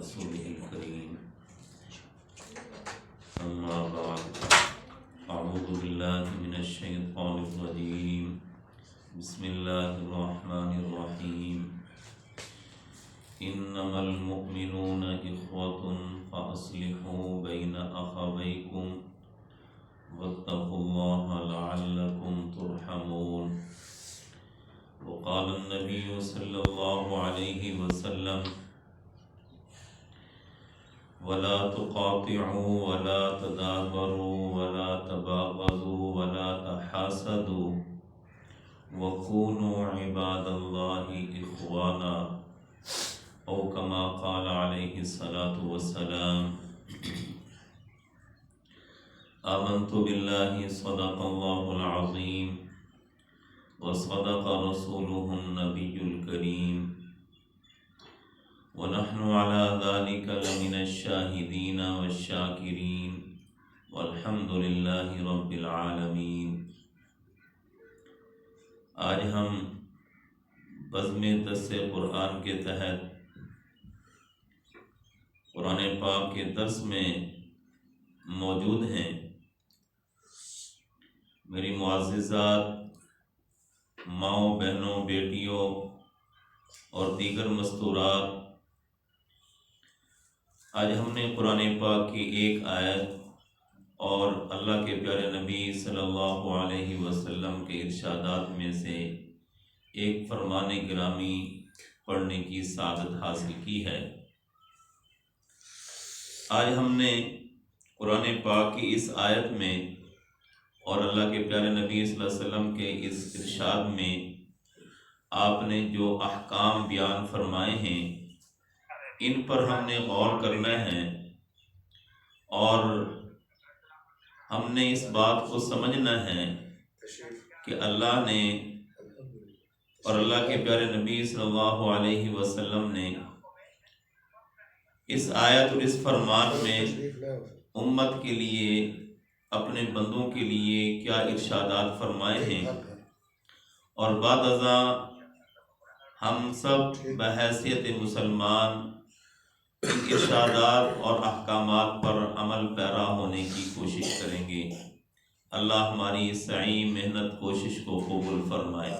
رسوله الكريم أما بعد أعوذ بالله من الشيطان الرجيم بسم الله الرحمن الرحيم إنما المؤمنون إخوة فأصلحوا بين أخويكم واتقوا الله لعلكم ترحمون وقال النبي صلى الله عليه وسلم ولا تقاطعوا ولا تدابروا ولا تباغضوا ولا تحاسدوا وكونوا عباد الله إخوانا أو كما قال عليه الصلاة والسلام آمنت بالله صدق الله العظيم وصدق رسوله النبي الكريم ونحن على ذلك لمن الشاهدين والشاكرين والحمد لله رب العالمين۔ آج ہم بزم درس قرآن کے تحت قرآن پاک کے درس میں موجود ہیں۔ میری معززات ماؤں، بہنوں، بیٹیوں اور دیگر مستورات، آج ہم نے قرآن پاک کی ایک آیت اور اللہ کے پیارے نبی صلی اللہ علیہ وسلم کے ارشادات میں سے ایک فرمان گرامی پڑھنے کی سعادت حاصل کی ہے۔ آج ہم نے قرآن پاک کی اس آیت میں اور اللہ کے پیارے نبی صلی اللہ علیہ وسلم کے اس ارشاد میں آپ نے جو احکام بیان فرمائے ہیں ان پر ہم نے غور کرنا ہے، اور ہم نے اس بات کو سمجھنا ہے کہ اللہ نے اور اللہ کے پیارے نبی صلی اللہ علیہ وسلم نے اس آیت اور اس فرمان میں امت کے لیے، اپنے بندوں کے لیے کیا ارشادات فرمائے ہیں، اور بعد ازاں ہم سب بحیثیت مسلمان ان ارشادات اور احکامات پر عمل پیرا ہونے کی کوشش کریں گے۔ اللہ ہماری سعی محنت کوشش کو قبول فرمائے۔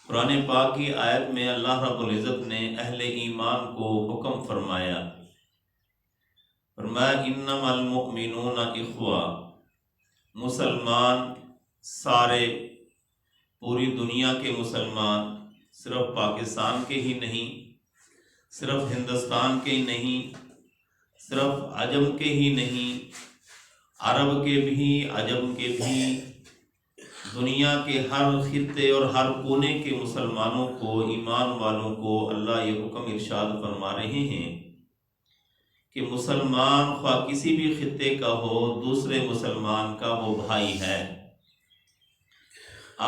قرآن پاک کی آیت میں اللہ رب العزت نے اہل ایمان کو حکم فرمایا انما المؤمنون اخوہ، مسلمان سارے، پوری دنیا کے مسلمان، صرف پاکستان کے ہی نہیں، صرف ہندوستان کے ہی نہیں، صرف عجم کے ہی نہیں، عرب کے بھی، عجم کے بھی، دنیا کے ہر خطے اور ہر کونے کے مسلمانوں کو، ایمان والوں کو اللہ یہ حکم ارشاد فرما رہے ہیں کہ مسلمان خواہ کسی بھی خطے کا ہو، دوسرے مسلمان کا وہ بھائی ہے۔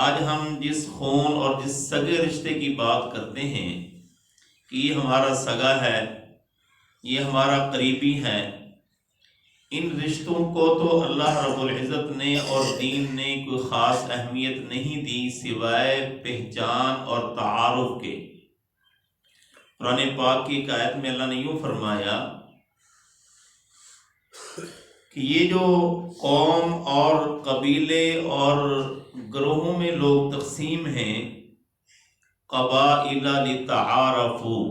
آج ہم جس خون اور جس سگے رشتے کی بات کرتے ہیں کہ یہ ہمارا سگا ہے، یہ ہمارا قریبی ہے، ان رشتوں کو تو اللہ رب العزت نے اور دین نے کوئی خاص اہمیت نہیں دی سوائے پہچان اور تعارف کے۔ قرآن پاک کی ایک آیت میں اللہ نے یوں فرمایا کہ یہ جو قوم اور قبیلے اور گروہوں میں لوگ تقسیم ہیں، قبائل لتعارفوا،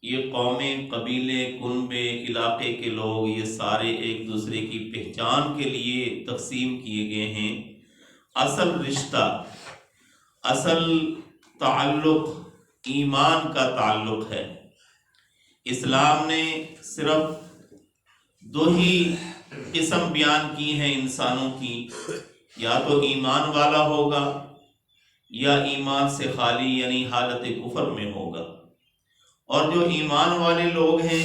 یہ قومیں، قبیلے، کنبے، علاقے کے لوگ، یہ سارے ایک دوسرے کی پہچان کے لیے تقسیم کیے گئے ہیں۔ اصل رشتہ، اصل تعلق ایمان کا تعلق ہے۔ اسلام نے صرف دو ہی قسم بیان کی ہیں انسانوں کی، یا تو ایمان والا ہوگا یا ایمان سے خالی یعنی حالت کفر میں ہوگا۔ اور جو ایمان والے لوگ ہیں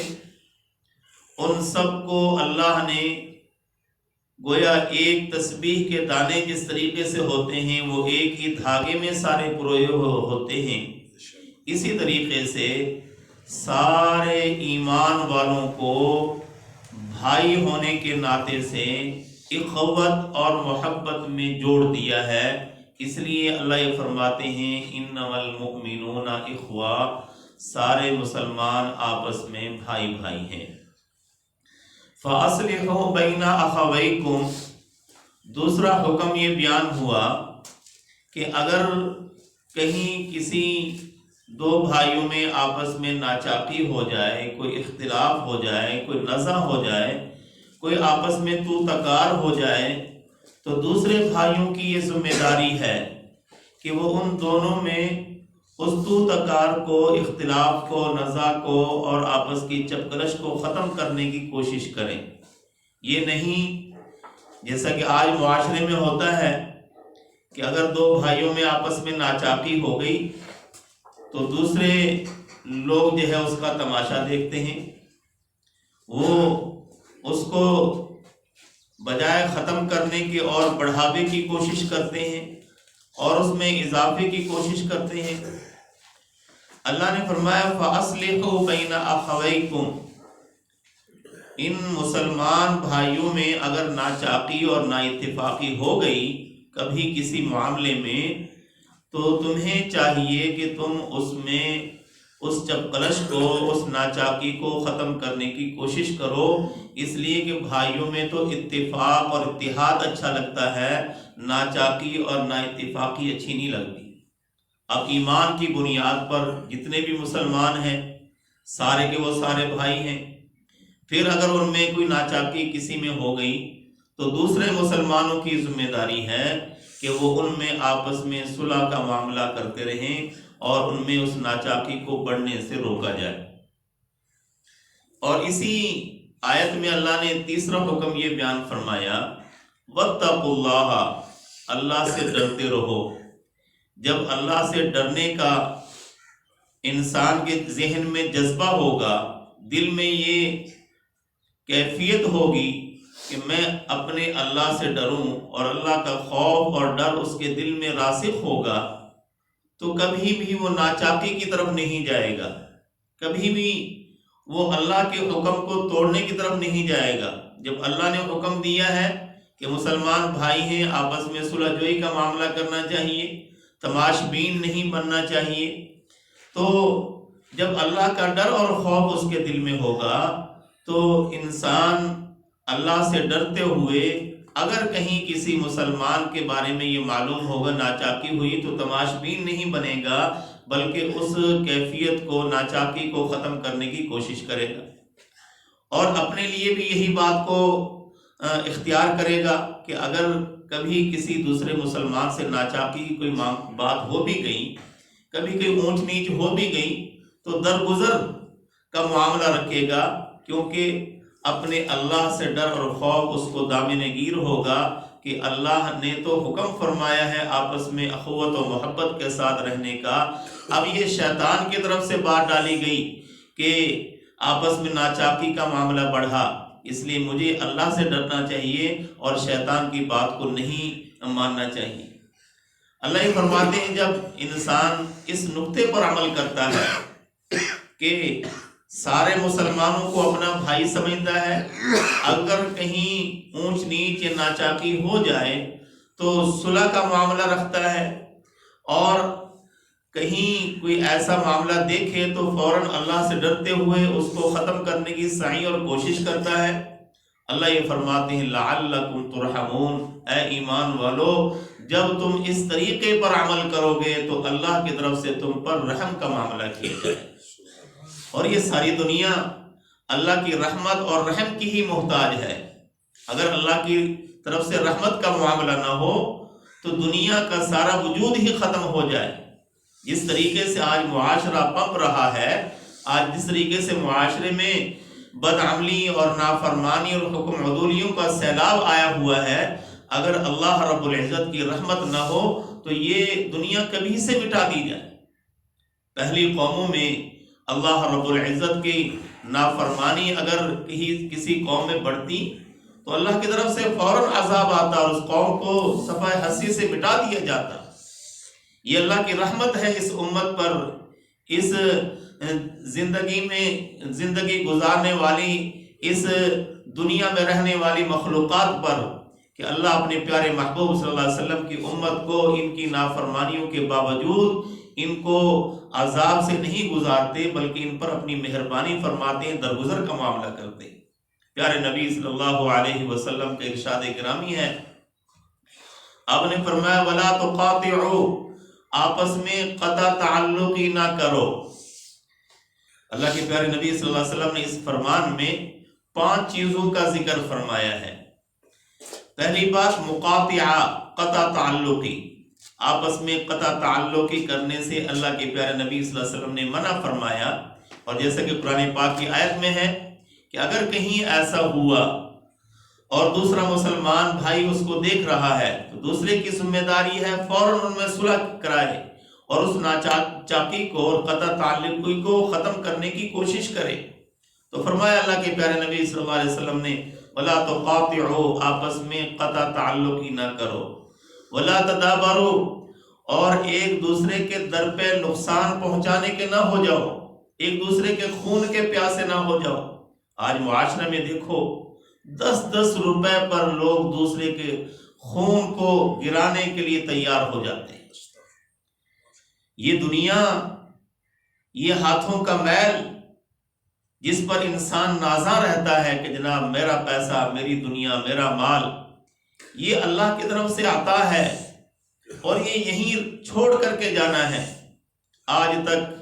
ان سب کو اللہ نے گویا ایک تسبیح کے دانے جس طریقے سے ہوتے ہیں، وہ ایک ہی دھاگے میں سارے پروئے ہوتے ہیں، اسی طریقے سے سارے ایمان والوں کو بھائی ہونے کے ناطے سے اخوت اور محبت میں جوڑ دیا ہے۔ اس لیے اللہ یہ فرماتے ہیں انما المؤمنون اخوہ، سارے مسلمان آپس میں بھائی بھائی ہیں۔ فَأَصْلِحُوا بَيْنَ أَخَوَيْكُمْ، دوسرا حکم یہ بیان ہوا کہ اگر کہیں کسی دو بھائیوں میں آپس میں ناچاقی ہو جائے، کوئی اختلاف ہو جائے، کوئی نزاع ہو جائے، کوئی آپس میں تو تکار ہو جائے، تو دوسرے بھائیوں کی یہ ذمہ داری ہے کہ وہ ان دونوں میں اس تو تکار کو، اختلاف کو، نزاع کو اور آپس کی چپکلش کو ختم کرنے کی کوشش کریں۔ یہ نہیں جیسا کہ آج معاشرے میں ہوتا ہے کہ اگر دو بھائیوں میں آپس میں ناچاقی ہو گئی تو دوسرے لوگ جو ہے اس کا تماشا دیکھتے ہیں، وہ اس کو بجائے ختم کرنے کے اور بڑھاوے کی کوشش کرتے ہیں اور اس میں اضافے کی کوشش کرتے ہیں۔ اللہ نے فرمایا فَأَصْلِحُوا بَيْنَ أَخَوَيْكُمْ، ان مسلمان بھائیوں میں اگر ناچاقی اور نا اتفاقی ہو گئی کبھی کسی معاملے میں، تو تمہیں چاہیے کہ تم اس میں اس چپکلش کو، اس ناچاقی کو ختم کرنے کی کوشش کرو، اس لیے کہ بھائیوں میں تو اتفاق اور اتحاد اچھا لگتا ہے، ناچاقی اور نا اتفاقی اچھی نہیں لگتی۔ اب ایمان کی بنیاد پر جتنے بھی مسلمان ہیں سارے کے وہ سارے بھائی ہیں، پھر اگر ان میں کوئی ناچاقی کسی میں ہو گئی تو دوسرے مسلمانوں کی ذمہ داری ہے کہ وہ ان میں آپس میں صلح کا معاملہ کرتے رہیں اور ان میں اس ناچاقی کو بڑھنے سے روکا جائے۔ اور اسی آیت میں اللہ نے تیسرا حکم یہ بیان فرمایا وَاتَّقُوا اللَّهَ، اللہ سے ڈرتے رہو۔ جب اللہ سے ڈرنے کا انسان کے ذہن میں جذبہ ہوگا، دل میں یہ کیفیت ہوگی کہ میں اپنے اللہ سے ڈروں اور اللہ کا خوف اور ڈر اس کے دل میں راسخ ہوگا، تو کبھی بھی وہ ناچاقی کی طرف نہیں جائے گا، کبھی بھی وہ اللہ کے حکم کو توڑنے کی طرف نہیں جائے گا۔ جب اللہ نے حکم دیا ہے کہ مسلمان بھائی ہیں، آپس میں صلح جوئی کا معاملہ کرنا چاہیے، تماش بین نہیں بننا چاہیے، تو جب اللہ کا ڈر اور خوف اس کے دل میں ہوگا تو انسان اللہ سے ڈرتے ہوئے اگر کہیں کسی مسلمان کے بارے میں یہ معلوم ہوگا ناچاقی ہوئی تو تماش بین نہیں بنے گا، بلکہ اس کیفیت کو، ناچاقی کو ختم کرنے کی کوشش کرے گا، اور اپنے لیے بھی یہی بات کو اختیار کرے گا کہ اگر کبھی کسی دوسرے مسلمان سے ناچاقی کی کوئی بات ہو بھی گئی، کبھی کوئی اونچ نیچ ہو بھی گئی، تو درگزر کا معاملہ رکھے گا، کیونکہ اپنے اللہ سے ڈر اور خوف اس کو دامن گیر ہوگا کہ اللہ نے تو حکم فرمایا ہے آپس میں اخوت و محبت کے ساتھ رہنے کا، اب یہ شیطان کی طرف سے بات ڈالی گئی کہ آپس میں ناچاقی کا معاملہ بڑھا، اس لیے مجھے اللہ سے ڈرنا چاہیے اور شیطان کی بات کو نہیں ماننا چاہیے۔ اللہ یہ فرماتے ہیں جب انسان اس نقطے پر عمل کرتا ہے کہ سارے مسلمانوں کو اپنا بھائی سمجھتا ہے، اگر کہیں اونچ نیچ یا ناچاقی ہو جائے تو صلح کا معاملہ رکھتا ہے، اور کہیں کوئی ایسا معاملہ دیکھے تو فوراً اللہ سے ڈرتے ہوئے اس کو ختم کرنے کی سعی اور کوشش کرتا ہے۔ اللہ یہ فرماتے ہیں لعلکم ترحمون، اے ایمان والو جب تم اس طریقے پر عمل کرو گے تو اللہ کی طرف سے تم پر رحم کا معاملہ کیا جائے، اور یہ ساری دنیا اللہ کی رحمت اور رحم کی ہی محتاج ہے۔ اگر اللہ کی طرف سے رحمت کا معاملہ نہ ہو تو دنیا کا سارا وجود ہی ختم ہو جائے۔ جس طریقے سے آج معاشرہ پنپ رہا ہے، آج جس طریقے سے معاشرے میں بدعملی اور نافرمانی اور حکم عدولیوں کا سیلاب آیا ہوا ہے، اگر اللہ رب العزت کی رحمت نہ ہو تو یہ دنیا کبھی سے مٹا دی جائے۔ پہلی قوموں میں اللہ رب العزت کی نافرمانی اگر کسی قوم میں بڑھتی تو اللہ کی طرف سے فوراً عذاب آتا اور اس قوم کو صفحہ ہستی سے مٹا دیا جاتا۔ یہ اللہ کی رحمت ہے اس امت پر، اس زندگی گزارنے والی، اس دنیا میں رہنے والی مخلوقات پر، کہ اللہ اپنے پیارے محبوب صلی اللہ علیہ وسلم کی امت کو ان کی نافرمانیوں کے باوجود ان کو عذاب سے نہیں گزارتے بلکہ ان پر اپنی مہربانی فرماتے ہیں، درگزر کا معاملہ کرتے ہیں۔ پیارے نبی صلی اللہ علیہ وسلم کا ارشاد گرامی ہے، آپ نے فرمایا وَلَا تُقَاطِعُوا، آپس میں قطع تعلق ہی نہ کرو۔ اللہ کے پیارے نبی صلی اللہ علیہ وسلم نے اس فرمان میں 5 چیزوں کا ذکر فرمایا ہے۔ پہلی بات مقاطعہ، قطع تعلقی، آپس میں قطع تعلقی کرنے سے اللہ کے پیارے نبی صلی اللہ علیہ وسلم نے منع فرمایا۔ اور جیسا کہ قرآن پاک کی آیت میں ہے کہ اگر کہیں ایسا ہوا اور دوسرا مسلمان بھائی اس کو دیکھ رہا ہے تو دوسرے کی ذمہ داری ہے فوراً ان میں صلح کرائے اور اس ناچاکی کو اور قطع تعلقی کو ختم کرنے کی کوشش کرے۔ تو فرمایا اللہ کے پیارے نبی صلی اللہ علیہ وسلم نے وَلَا تُقَاطِعُوا، آپس میں قطع تعلقی نہ کرو، وَلَا تَدَابَرُوا، اور ایک دوسرے کے در پہ نقصان پہنچانے کے نہ ہو جاؤ، ایک دوسرے کے خون کے پیاسے نہ ہو جاؤ۔ آج معاشرے میں دیکھو 10 روپے پر لوگ دوسرے کے خون کو گرانے کے لیے تیار ہو جاتے ہیں۔ یہ دنیا، یہ ہاتھوں کا میل جس پر انسان نازاں رہتا ہے کہ جناب میرا پیسہ، میری دنیا، میرا مال، یہ اللہ کی طرف سے عطا ہے اور یہ یہیں چھوڑ کر کے جانا ہے۔ آج تک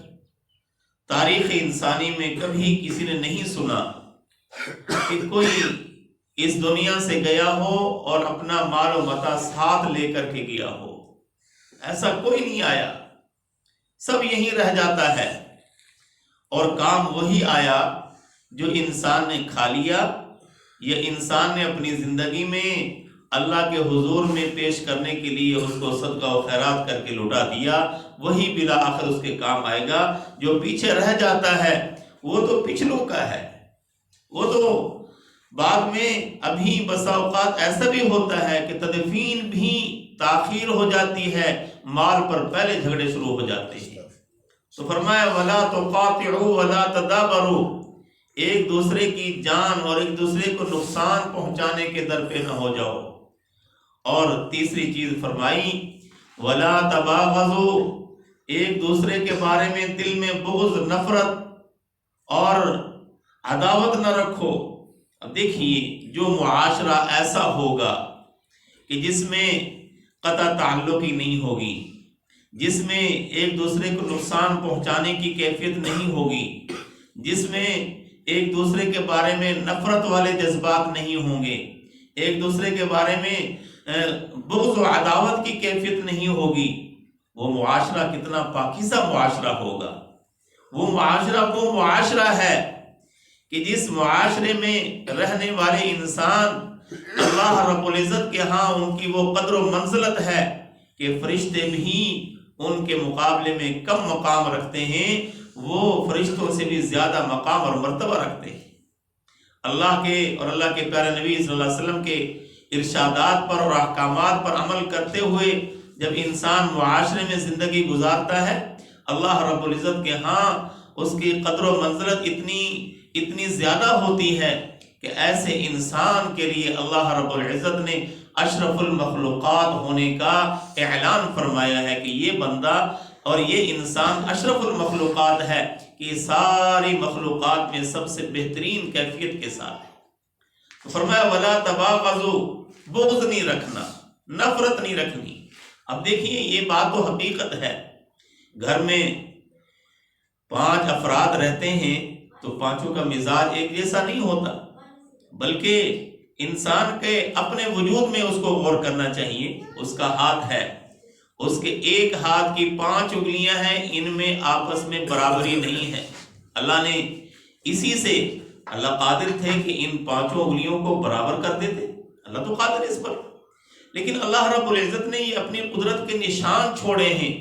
تاریخ انسانی میں کبھی کسی نے نہیں سنا کہ کوئی اس دنیا سے گیا ہو اور اپنا مال و متاع ساتھ لے کر کے گیا ہو، ایسا کوئی نہیں آیا، سب یہیں رہ جاتا ہے اور کام وہی آیا جو انسان نے کھا لیا یا انسان نے اپنی زندگی میں اللہ کے حضور میں پیش کرنے کے لیے اس کو صدقہ و خیرات کر کے لوٹا دیا، وہی بلا آخر اس کے کام آئے گا۔ جو پیچھے رہ جاتا ہے وہ تو پچھلوں کا ہے، وہ تو بعد میں ابھی بسا اوقات ایسا بھی ہوتا ہے کہ تدفین بھی تاخیر ہو جاتی ہے، مال پر پہلے جھگڑے شروع ہو جاتے ہیں۔ تو فرمایا وَلَا تُقَاطِعُوا وَلَا تَدَابَرُوا، ایک دوسرے کی جان اور ایک دوسرے کو نقصان پہنچانے کے در پہ نہ ہو جاؤ۔ اور تیسری چیز فرمائی وَلَا تَبَاغَضُوا، ایک دوسرے کے بارے میں دل میں بغض، نفرت اور عداوت نہ رکھو۔ اب دیکھیے جو معاشرہ ایسا ہوگا کہ جس میں قطع تعلقی نہیں ہوگی، جس میں ایک دوسرے کو نقصان پہنچانے کی کیفیت نہیں ہوگی، جس میں ایک دوسرے کے بارے میں نفرت والے جذبات نہیں ہوں گے، ایک دوسرے کے بارے میں بغض و عداوت کی کیفیت نہیں ہوگی، وہ معاشرہ کتنا پاکیزہ معاشرہ ہوگا۔ وہ معاشرہ ہے کہ جس معاشرے میں رہنے والے انسان اللہ رب العزت کے ہاں ان کی وہ قدر و منزلت ہے کہ فرشتے بھی ان کے مقابلے میں کم مقام رکھتے ہیں، وہ فرشتوں سے بھی زیادہ مقام اور مرتبہ رکھتے ہیں۔ اللہ کے اور اللہ کے پیارے نبی صلی اللہ علیہ وسلم کے ارشادات پر اور احکامات پر عمل کرتے ہوئے جب انسان معاشرے میں زندگی گزارتا ہے، اللہ رب العزت کے ہاں اس کی قدر و منزلت اتنی زیادہ ہوتی ہے کہ ایسے انسان کے لیے اللہ رب العزت نے اشرف المخلوقات ہونے کا اعلان فرمایا ہے کہ یہ بندہ اور یہ انسان اشرف المخلوقات ہے، کہ ساری مخلوقات میں سب سے بہترین کیفیت کے ساتھ ہے۔ تو فرمایا وَلَا تَبَاغَضُوا، بغض نہیں رکھنا، نفرت نہیں رکھنی۔ اب دیکھیے یہ بات تو حقیقت ہے، گھر میں 5 افراد رہتے ہیں تو 5 کا مزاج ایک جیسا نہیں ہوتا، بلکہ انسان کے اپنے وجود میں اس کو غور کرنا چاہیے۔ اس کا ہاتھ ہے، اس کے ایک ہاتھ کی 5 انگلیاں ہیں، ان میں آپس میں برابری نہیں ہے۔ اللہ نے اسی سے، اللہ قادر تھے کہ ان 5 انگلیوں کو برابر کر دیتے، اللہ تو قادر ہے اس پر، لیکن اللہ رب العزت نے یہ اپنی قدرت کے نشان چھوڑے ہیں۔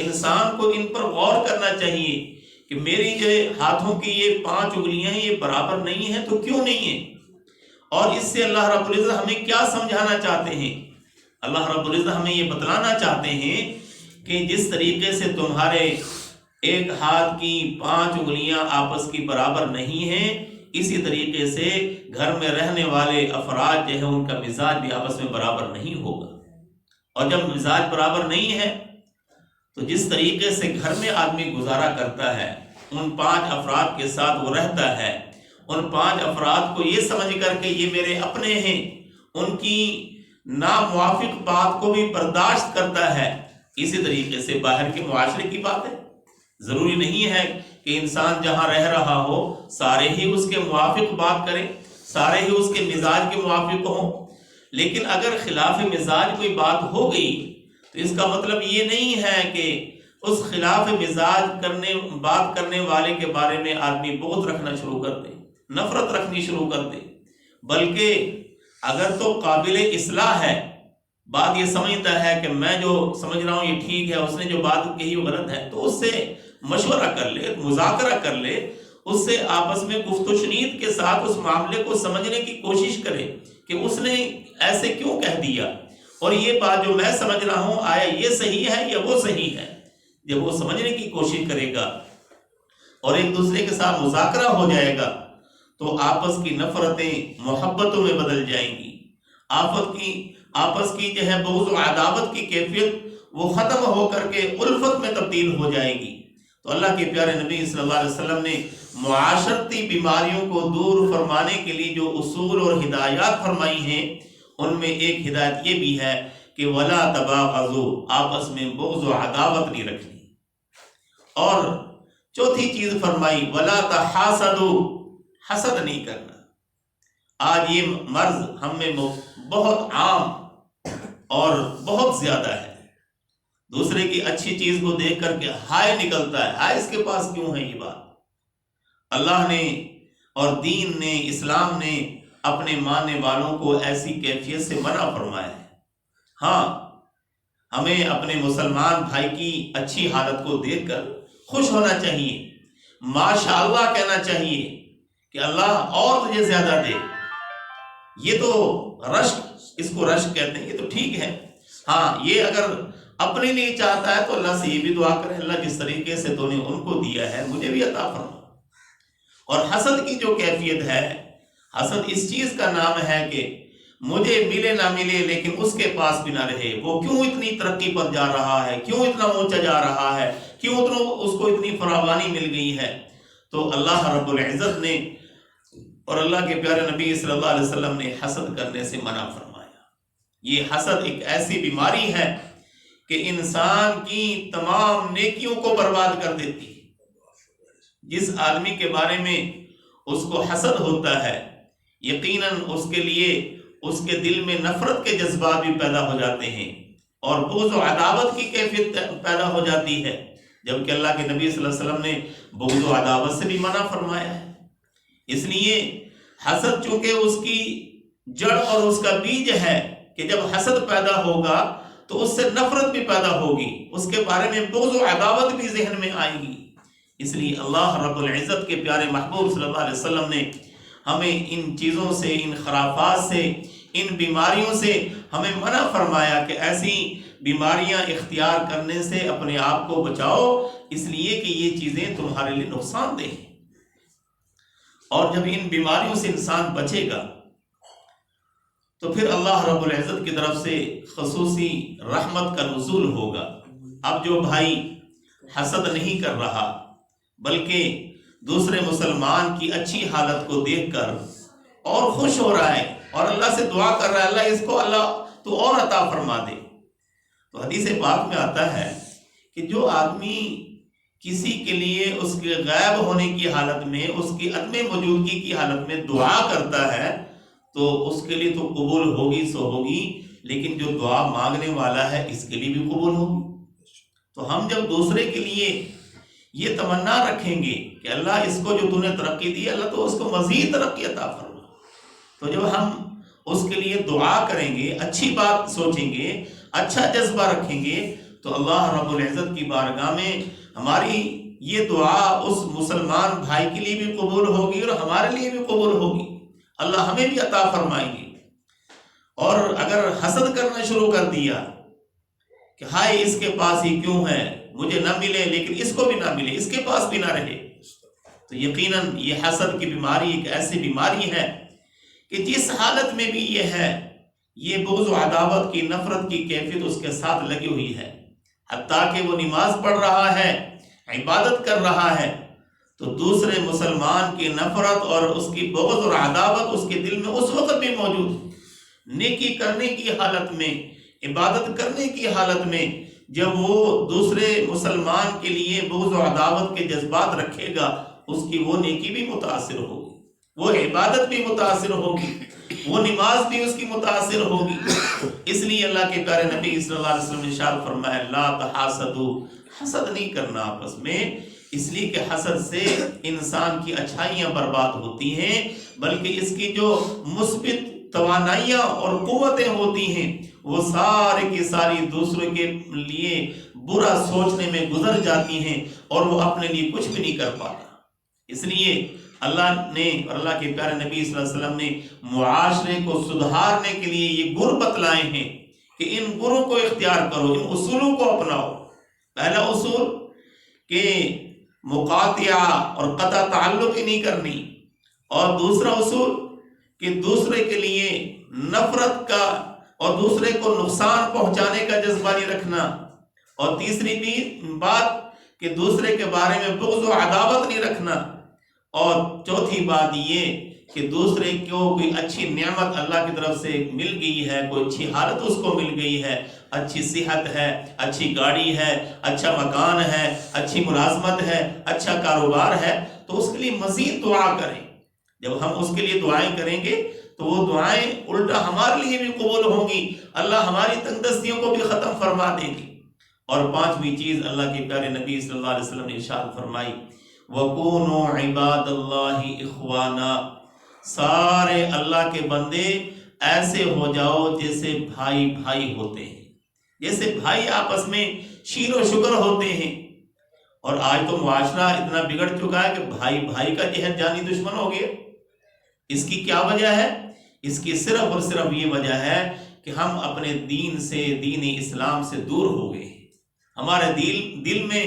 انسان کو ان پر غور کرنا چاہیے کہ میری جو ہاتھوں کی یہ 5 انگلیاں ہیں یہ برابر نہیں ہیں، تو کیوں نہیں ہیں؟ اور اس سے اللہ رب العزت ہمیں کیا سمجھانا چاہتے ہیں؟ اللہ رب العزت ہمیں یہ بتلانا چاہتے ہیں کہ جس طریقے سے تمہارے ایک ہاتھ کی 5 انگلیاں آپس کی برابر نہیں ہیں، اسی طریقے سے گھر میں رہنے والے افراد جو ہیں ان کا مزاج بھی آپس میں برابر نہیں ہوگا۔ اور جب مزاج برابر نہیں ہے تو جس طریقے سے گھر میں آدمی گزارا کرتا ہے، ان 5 افراد کے ساتھ وہ رہتا ہے، ان 5 افراد کو یہ سمجھ کر کے یہ میرے اپنے ہیں، ان کی ناموافق بات کو بھی برداشت کرتا ہے، اسی طریقے سے باہر کے معاشرے کی بات ہے۔ ضروری نہیں ہے کہ انسان جہاں رہ رہا ہو سارے ہی اس کے موافق بات کریں، سارے ہی اس کے مزاج کے موافق ہوں، لیکن اگر خلاف مزاج کوئی بات ہو گئی تو اس کا مطلب یہ نہیں ہے کہ اس خلاف مزاج بات کرنے والے کے بارے میں آدمی بغض رکھنا شروع کر دے، نفرت رکھنی شروع کر دے، بلکہ اگر تو قابل اصلاح ہے، بات یہ سمجھتا ہے کہ میں جو سمجھ رہا ہوں یہ ٹھیک ہے، اس نے جو بات کہی وہ غلط ہے، تو اس سے مشورہ کر لے، مذاکرہ کر لے، اس سے آپس میں گفت و شنید کے ساتھ اس معاملے کو سمجھنے کی کوشش کرے کہ اس نے ایسے کیوں کہہ دیا، اور یہ بات جو میں سمجھ رہا ہوں آیا یہ صحیح ہے یا وہ صحیح ہے۔ جب وہ سمجھنے کی کوشش کرے گا اور ایک دوسرے کے ساتھ مذاکرہ ہو جائے گا تو آپس کی نفرتیں محبتوں میں بدل جائیں گی، آپس کی جو ہے بغض و عداوت کی کیفیت وہ ختم ہو کر کے الفت میں تبدیل ہو جائے گی۔ تو اللہ کے پیارے نبی صلی اللہ علیہ وسلم نے معاشرتی بیماریوں کو دور فرمانے کے لیے جو اصول اور ہدایات فرمائی ہیں، ان میں ایک ہدایت یہ بھی ہے کہ وَلَا تَبَاغَضُوا، آپس میں بغض و عداوت نہیں رکھنی، اور چوتھی چیز فرمائی وَلَا تَحَاسَدُوا، حسد نہیں کرنا۔ آج یہ مرض ہم میں بہت عام اور بہت زیادہ ہے، دوسرے کی اچھی چیز کو دیکھ کر کے ہائے نکلتا ہے، ہائے اس کے پاس کیوں ہے یہ بات۔ اللہ نے اور دین نے، اسلام نے اپنے ماننے والوں کو ایسی کیفیت سے منع فرمایا ہے۔ ہاں، ہمیں اپنے مسلمان بھائی کی اچھی حالت کو دیکھ کر خوش ہونا چاہیے، ماشاءاللہ کہنا چاہیے کہ اللہ اور تجھے زیادہ دے۔ یہ تو رشک، اس کو رشک کہتے ہیں، یہ تو ٹھیک ہے۔ ہاں، یہ اگر اپنے لیے چاہتا ہے تو اللہ سے یہ بھی دعا کرے اللہ جس طریقے سے تو نے ان کو دیا ہے مجھے بھی عطا فرما۔ اور حسد کی جو کیفیت ہے، حسد اس چیز کا نام ہے کہ مجھے ملے نہ ملے لیکن اس کے پاس بھی نہ رہے، وہ کیوں اتنی ترقی پر جا رہا ہے، کیوں اتنا اونچا جا رہا ہے، کیوں اس کو اتنی فراوانی مل گئی ہے۔ تو اللہ رب العزت نے اور اللہ کے پیارے نبی صلی اللہ علیہ وسلم نے حسد کرنے سے منع فرمایا۔ یہ حسد ایک ایسی بیماری ہے کہ انسان کی تمام نیکیوں کو برباد کر دیتی ہے۔ جس آدمی کے بارے میں اس کو حسد ہوتا ہے، یقیناً اس کے لیے اس کے دل میں نفرت کے جذبات بھی پیدا ہو جاتے ہیں اور بغض و عداوت کی کیفیت پیدا ہو جاتی ہے، جبکہ اللہ کے نبی صلی اللہ علیہ وسلم نے بغض و عداوت سے بھی منع فرمایا ہے۔ اس لیے حسد چونکہ اس کی جڑ اور اس کا بیج ہے کہ جب حسد پیدا ہوگا تو اس سے نفرت بھی پیدا ہوگی، اس کے بارے میں بغض و عداوت بھی ذہن میں آئے گی۔ اس لیے اللہ رب العزت کے پیارے محبوب صلی اللہ علیہ وسلم نے ہمیں ان چیزوں سے، ان خرافات سے، ان بیماریوں سے ہمیں منع فرمایا کہ ایسی بیماریاں اختیار کرنے سے اپنے آپ کو بچاؤ، اس لیے کہ یہ چیزیں تمہارے لیے نقصان دہ ہیں۔ اور جب ان بیماریوں سے انسان بچے گا تو پھر اللہ رب العزت کی طرف سے خصوصی رحمت کا نزول ہوگا۔ اب جو بھائی حسد نہیں کر رہا بلکہ دوسرے مسلمان کی اچھی حالت کو دیکھ کر اور خوش ہو رہا ہے اور اللہ سے دعا کر رہا ہے اللہ اس کو اللہ تو اور عطا فرما دے، تو حدیث پاک میں آتا ہے کہ جو آدمی کسی کے لیے اس کے غائب ہونے کی حالت میں، اس کی عدم موجودگی کی حالت میں دعا کرتا ہے تو اس کے لیے تو قبول ہوگی سو ہوگی، لیکن جو دعا مانگنے والا ہے اس کے لیے بھی قبول ہوگی۔ تو ہم جب دوسرے کے لیے یہ تمنا رکھیں گے کہ اللہ اس کو جو تو نے ترقی دی اللہ تو اس کو مزید ترقی عطا فرما، تو جب ہم اس کے لیے دعا کریں گے، اچھی بات سوچیں گے، اچھا جذبہ رکھیں گے، تو اللہ رب العزت کی بارگاہ میں ہماری یہ دعا اس مسلمان بھائی کے لیے بھی قبول ہوگی اور ہمارے لیے بھی قبول ہوگی، اللہ ہمیں بھی عطا فرمائیں گے۔ اور اگر حسد کرنا شروع کر دیا کہ ہائے اس کے پاس ہی کیوں ہے، مجھے نہ ملے لیکن اس کو بھی نہ ملے، اس کے پاس بھی نہ رہے، تو یقیناً یہ حسد کی بیماری ایک ایسی بیماری ہے کہ جس حالت میں بھی یہ ہے، یہ بغض و عداوت کی، نفرت کی کیفیت اس کے ساتھ لگی ہوئی ہے۔ حتیٰ کہ وہ نماز پڑھ رہا ہے، عبادت کر رہا ہے، تو دوسرے مسلمان کی نفرت اور اس کی بغض اور عداوت اس کے دل میں اس وقت بھی موجود ہے۔ نیکی کرنے کی حالت میں، عبادت کرنے کی حالت میں جب وہ دوسرے مسلمان کے لیے بغض و عداوت کے جذبات رکھے گا، اس کی وہ نیکی بھی متاثر ہوگی، وہ عبادت بھی متاثر ہوگی، وہ نماز بھی اس کی متاثر ہوگی۔ اس لیے اللہ کے پیارے نبی صلی اللہ علیہ وسلم نے ارشاد فرمایا لا تحاسدوا، حسد نہیں کرنا آپس میں، اس لیے کہ حسد سے انسان کی اچھائیاں برباد ہوتی ہیں، بلکہ اس کی جو مثبت توانائیاں اور قوتیں ہوتی ہیں وہ سارے کی ساری دوسروں کے لیے برا سوچنے میں گزر جاتی ہیں اور وہ اپنے لیے کچھ بھی نہیں کر پاتا۔ اس لیے اللہ نے اور اللہ کے پیارے نبی صلی اللہ علیہ وسلم نے معاشرے کو سدھارنے کے لیے یہ گر بتلائے ہیں کہ ان گروں کو اختیار کرو، ان اصولوں کو اپناؤ۔ پہلا اصول کہ مقاطعہ اور قطع تعلق ہی نہیں کرنی، اور دوسرا اصول کہ دوسرے کے لیے نفرت کا اور دوسرے کو نقصان پہنچانے کا جذبہ نہیں رکھنا، اور تیسری بات کہ دوسرے کے بارے میں بغض و عداوت نہیں رکھنا، اور چوتھی بات یہ کہ دوسرے کو کوئی اچھی نعمت اللہ کی طرف سے مل گئی ہے، کوئی اچھی حالت اس کو مل گئی ہے، اچھی صحت ہے، اچھی گاڑی ہے، اچھا مکان ہے، اچھی ملازمت ہے، اچھا کاروبار ہے، تو اس کے لیے مزید دعا کریں۔ جب ہم اس کے لیے دعائیں کریں گے تو وہ دعائیں الٹا ہمارے لیے بھی قبول ہوں گی، اللہ ہماری تنگ دستیوں کو بھی ختم فرما دے گی۔ اور پانچویں چیز اللہ کے پیارے نبی صلی اللہ علیہ وسلم نے ارشاد فرمائی وَكُونُوا عِبَادَ اللَّهِ إِخْوَانًا، سارے اللہ کے بندے ایسے ہو جاؤ جیسے بھائی بھائی ہوتے ہیں، جیسے بھائی آپس میں شیر و شکر ہوتے ہیں۔ اور آج تو معاشرہ اتنا بگڑ چکا ہے کہ بھائی بھائی کا جہد جانی دشمن ہو گیا۔ اس کی کیا وجہ ہے؟ اس کی صرف اور صرف یہ وجہ ہے کہ ہم اپنے دین سے، دین اسلام سے دور ہو گئے ہیں۔ ہمارے دل میں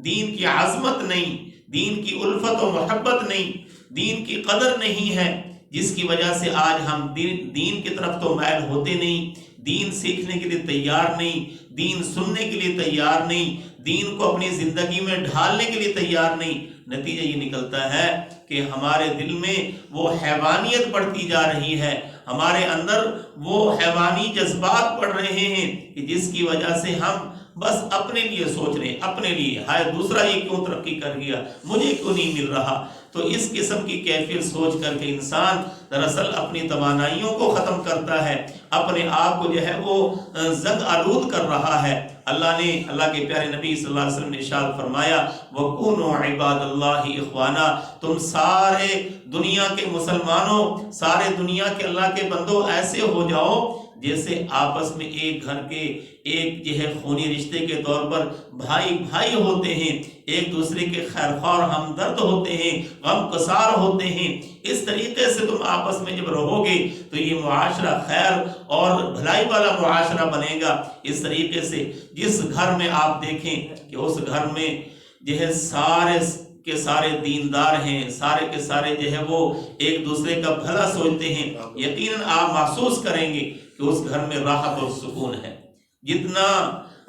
دین کی عظمت نہیں، دین کی الفت و محبت نہیں، دین کی قدر نہیں ہے، جس کی وجہ سے آج ہم دین کی طرف تو مائل ہوتے نہیں، دین سیکھنے کے لیے تیار نہیں، دین سننے کے لیے تیار نہیں، دین کو اپنی زندگی میں ڈھالنے کے لیے تیار نہیں۔ نتیجہ یہ نکلتا ہے کہ ہمارے دل میں وہ حیوانیت بڑھتی جا رہی ہے، ہمارے اندر وہ حیوانی جذبات بڑھ رہے ہیں کہ جس کی وجہ سے ہم بس اپنے لیے سوچ رہے ہیں، اپنے لیے، ہائے دوسرا یہ کیوں ترقی کر گیا، مجھے کیوں نہیں مل رہا۔ تو اس قسم کی کیفیت سوچ کر کے انسان دراصل اپنی توانائیوں کو ختم کرتا ہے، اپنے آپ کو جو ہے وہ زنگ آلود کر رہا ہے۔ اللہ نے، اللہ کے پیارے نبی صلی اللہ علیہ وسلم نے ارشاد فرمایا وَكُونُوا عِبَادَ اللَّهِ إِخْوَانًا، تم سارے دنیا کے مسلمانوں، سارے دنیا کے اللہ کے بندوں ایسے ہو جاؤ جیسے آپس میں ایک گھر کے ایک جو ہے خونی رشتے کے طور پر بھائی بھائی ہوتے ہیں، ایک دوسرے کے خیر خواہ اور ہمدرد ہوتے ہیں، غم گسار ہوتے ہیں۔ اس طریقے سے تم آپس میں جب رہو گے تو یہ معاشرہ خیر اور بھلائی والا معاشرہ بنے گا۔ اس طریقے سے جس گھر میں آپ دیکھیں کہ اس گھر میں جو ہے سارے کے سارے دیندار ہیں، سارے کے سارے جو ہے وہ ایک دوسرے کا بھلا سوچتے ہیں، یقیناً آپ محسوس کریں گے کہ اس گھر میں راحت اور سکون ہے۔ جتنا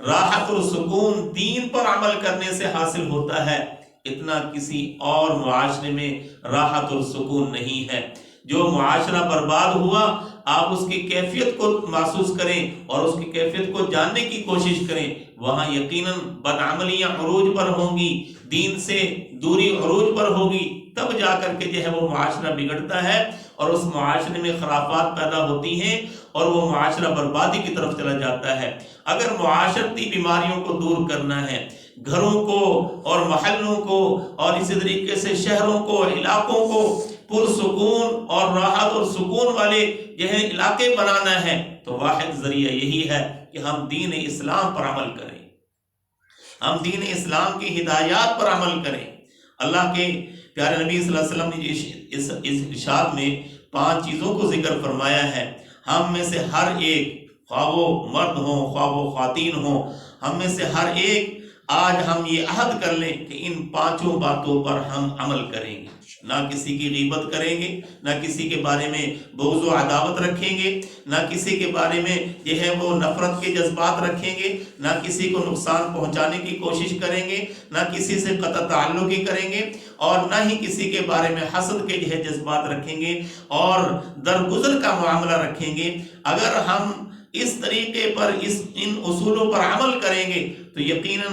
راحت اور سکون دین پر عمل کرنے سے حاصل ہوتا ہے، اتنا کسی اور معاشرے میں راحت اور سکون نہیں ہے۔ جو معاشرہ برباد ہوا، آپ اس کی کیفیت کو محسوس کریں اور اس کی کیفیت کو جاننے کی کوشش کریں، وہاں یقیناً بدعملیاں عروج پر ہوں گی، دین سے دوری عروج پر ہوگی، تب جا کر کے جو ہے وہ معاشرہ بگڑتا ہے اور اس معاشرے میں خرافات پیدا ہوتی ہیں اور وہ معاشرہ بربادی کی طرف چلا جاتا ہے۔ اگر معاشرتی بیماریوں کو دور کرنا ہے، گھروں کو اور محلوں کو اور اسی طریقے سے شہروں کو، علاقوں کو پرسکون اور راحت اور سکون والے جو ہے علاقے بنانا ہے، تو واحد ذریعہ یہی ہے کہ ہم دین اسلام پر عمل کریں، ہم دین اسلام کی ہدایات پر عمل کریں۔ اللہ کے پیارے نبی صلی اللہ علیہ وسلم نے اس ارشاد میں 5 چیزوں کو ذکر فرمایا ہے۔ ہم میں سے ہر ایک، خواہ وہ مرد ہوں خواہ وہ خواتین ہوں، ہم میں سے ہر ایک آج ہم یہ عہد کر لیں کہ ان 5 باتوں پر ہم عمل کریں گے۔ نہ کسی کی غیبت کریں گے، نہ کسی کے بارے میں بغض و عداوت رکھیں گے، نہ کسی کے بارے میں یہ ہے وہ نفرت کے جذبات رکھیں گے، نہ کسی کو نقصان پہنچانے کی کوشش کریں گے، نہ کسی سے قطع تعلقی کریں گے، اور نہ ہی کسی کے بارے میں حسد کے جذبات رکھیں گے اور درگزر کا معاملہ رکھیں گے۔ اگر ہم اس طریقے پر ان اصولوں پر عمل کریں گے تو یقیناً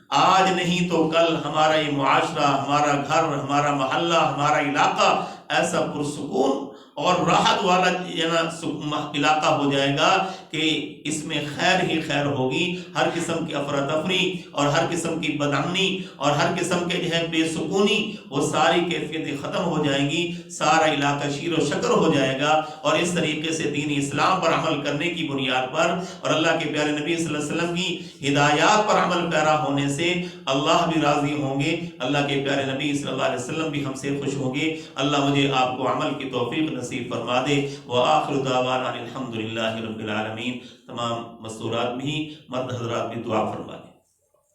آج نہیں تو کل ہمارا یہ معاشرہ، ہمارا گھر، ہمارا محلہ، ہمارا علاقہ ایسا پرسکون اور راحت والا علاقہ ہو جائے گا کہ اس میں خیر ہی خیر ہوگی۔ ہر قسم کی افراتفری اور ہر قسم کی بدامنی اور ہر قسم کے بے سکونی، وہ ساری کیفیتیں ختم ہو جائیں گی، سارا علاقہ شیر و شکر ہو جائے گا۔ اور اس طریقے سے دین اسلام پر عمل کرنے کی بنیاد پر اور اللہ کے پیارے نبی صلی اللہ علیہ وسلم کی ہدایات پر عمل پیرا ہونے سے اللہ بھی راضی ہوں گے، اللہ کے پیارے نبی صلی اللہ علیہ وسلم بھی ہم سے خوش ہوں گے۔ اللہ مجھے آپ کو عمل کی توفیق نصیب فرما دے۔ وآخر دعوانا الحمدللہ رب العالمین۔ تمام مستورات بھی، مرد حضرات بھی دعا فرما دیں۔